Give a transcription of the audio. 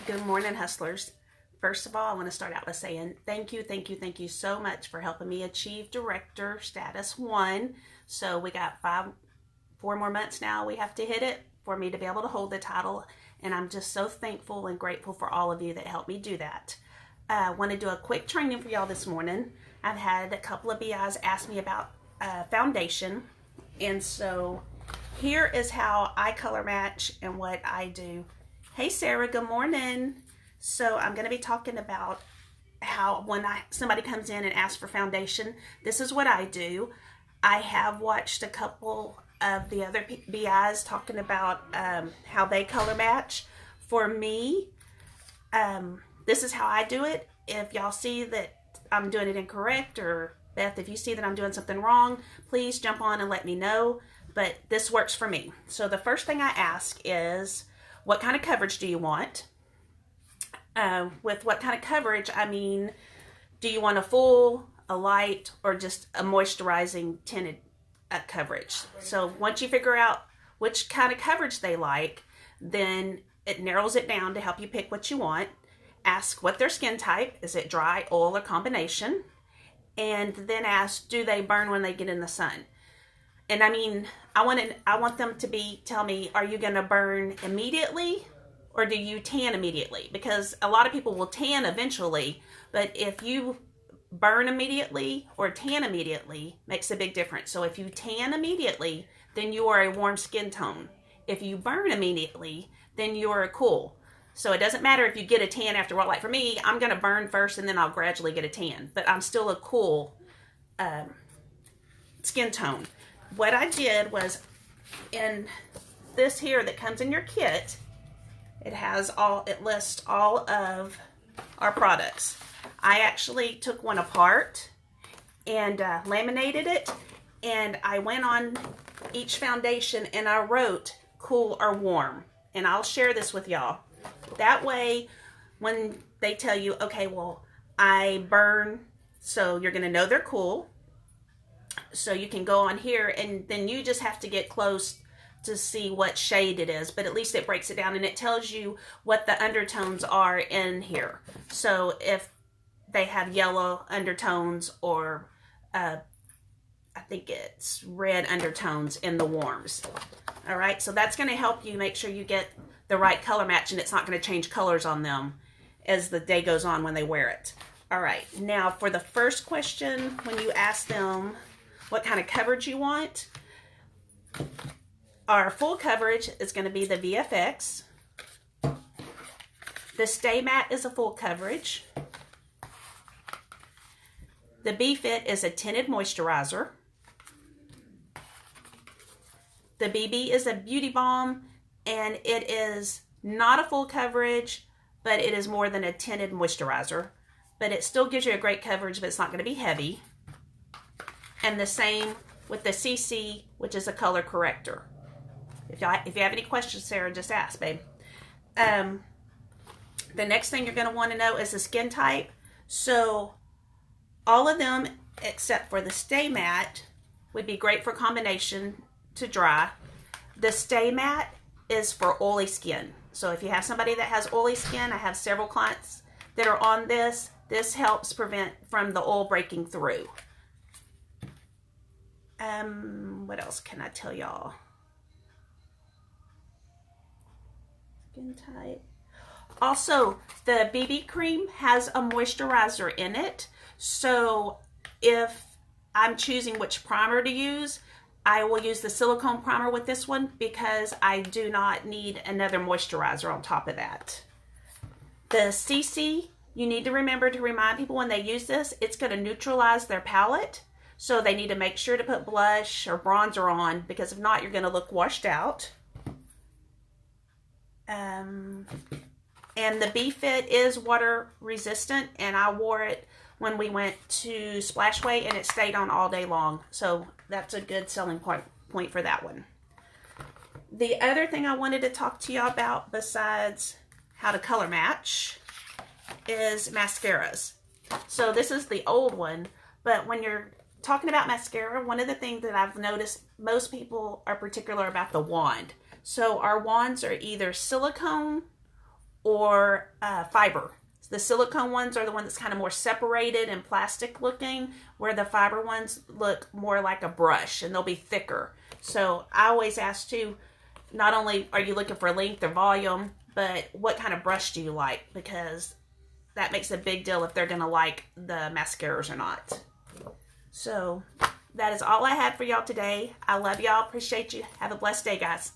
Good morning, hustlers. First of all, I want to start out by saying thank you so much for helping me achieve director status 1. So we got 4 more months now we have to hit it for me to be able to hold the title, and I'm just so thankful and grateful for all of you that helped me do that. I want to do a quick training for y'all this morning. I've had a couple of BIs ask me about foundation, and so here is how I color match and what I do. Hey Sarah, good morning. So I'm going to be talking about how when somebody comes in and asks for foundation, this is what I do. I have watched a couple of the other BIs talking about how they color match. For me, this is how I do it. If y'all see that I'm doing it incorrect, or Beth, if you see that I'm doing something wrong, please jump on and let me know. But this works for me. So the first thing I ask is, what kind of coverage do you want? With what kind of coverage, I mean, do you want a full, a light, or just a moisturizing tinted coverage? So once you figure out which kind of coverage they like, then it narrows it down to help you pick what you want. Ask what their skin type, is it dry, oil, or combination? And then ask, do they burn when they get in the sun? And I mean, I want them to tell me, are you gonna burn immediately, or do you tan immediately? Because a lot of people will tan eventually, but if you burn immediately or tan immediately, makes a big difference. So if you tan immediately, then you are a warm skin tone. If you burn immediately, then you are a cool. So it doesn't matter if you get a tan after a while. Like for me, I'm gonna burn first and then I'll gradually get a tan, but I'm still a cool skin tone. What I did was, in this here that comes in your kit, it lists all of our products. I actually took one apart and laminated it, and I went on each foundation and I wrote cool or warm, and I'll share this with y'all. That way, when they tell you, okay, well, I burn, so you're gonna know they're cool. So you can go on here and then you just have to get close to see what shade it is, but at least it breaks it down and it tells you what the undertones are in here. So if they have yellow undertones, or I think it's red undertones in the warms. All right, so that's going to help you make sure you get the right color match, and it's not going to change colors on them as the day goes on when they wear it. All right, now for the first question, when you ask them what kind of coverage you want, our full coverage is going to be the Vfx. The Stay Matte is a full coverage. The BFit is a tinted moisturizer. The BB is a beauty balm, and it is not a full coverage, but it is more than a tinted moisturizer. But it still gives you a great coverage, but it's not going to be heavy. And the same with the CC, which is a color corrector. If you have any questions, Sarah, just ask, babe. The next thing you're going to want to know is the skin type. So all of them except for the Stay Matte would be great for combination to dry. The Stay Matte is for oily skin. So if you have somebody that has oily skin, I have several clients that are on this. This helps prevent from the oil breaking through. What else can I tell y'all? Skin type. Also, the BB cream has a moisturizer in it. So if I'm choosing which primer to use, I will use the silicone primer with this one because I do not need another moisturizer on top of that. The CC, you need to remember to remind people when they use this, it's going to neutralize their palette. So they need to make sure to put blush or bronzer on, because if not, you're going to look washed out. And the BFit is water resistant, and I wore it when we went to Splashway and it stayed on all day long. So that's a good selling point for that one. The other thing I wanted to talk to y'all about besides how to color match is mascaras. So this is the old one, but when you're talking about mascara, one of the things that I've noticed, most people are particular about the wand. So our wands are either silicone or fiber. The silicone ones are the ones that's kind of more separated and plastic looking, where the fiber ones look more like a brush and they'll be thicker. So I always ask too, not only are you looking for length or volume, but what kind of brush do you like? Because that makes a big deal if they're going to like the mascaras or not. So that is all I had for y'all today. I love y'all. Appreciate you. Have a blessed day, guys.